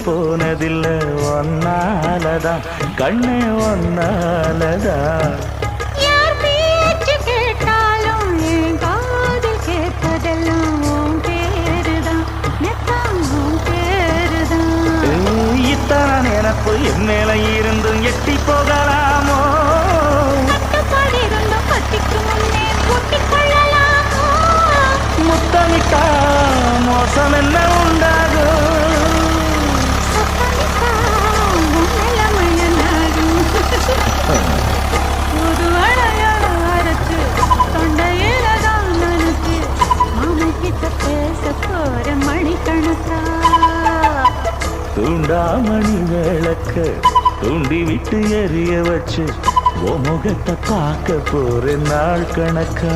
போனதில்லை ஒன்னாலதான் கண்ணே ஒன்னாலதான். யார் பேச்சு கேட்டாலும் என் காதில் கேட்பதெல்லாம் உன் பேருதான் நெத்தம் உன் பேருதான். இத்தான் எனக்கு என் மேல இருந்தும் எட்டி போகலாமோ கட்டுப்பாடு இருந்தும் கத்திக்கு முன்னே கூட்டிக் கொள்ளலாமோ முத்தமிட்டா மோசம் என்ன உண்டாகும் சத்தமிட்டா உன் நிலைமையனாகும். புது வளையல் அரைச்சு தொண்டையில தான் நனைச்சு மாமக்கிட்ட பேச போற மணிக்கணக்கா. தூண்டாமணி விளக்க தூண்டி விட்டு எரிய வச்சு உன் முகத்தை பார்க்க போற நாள் கணக்கா.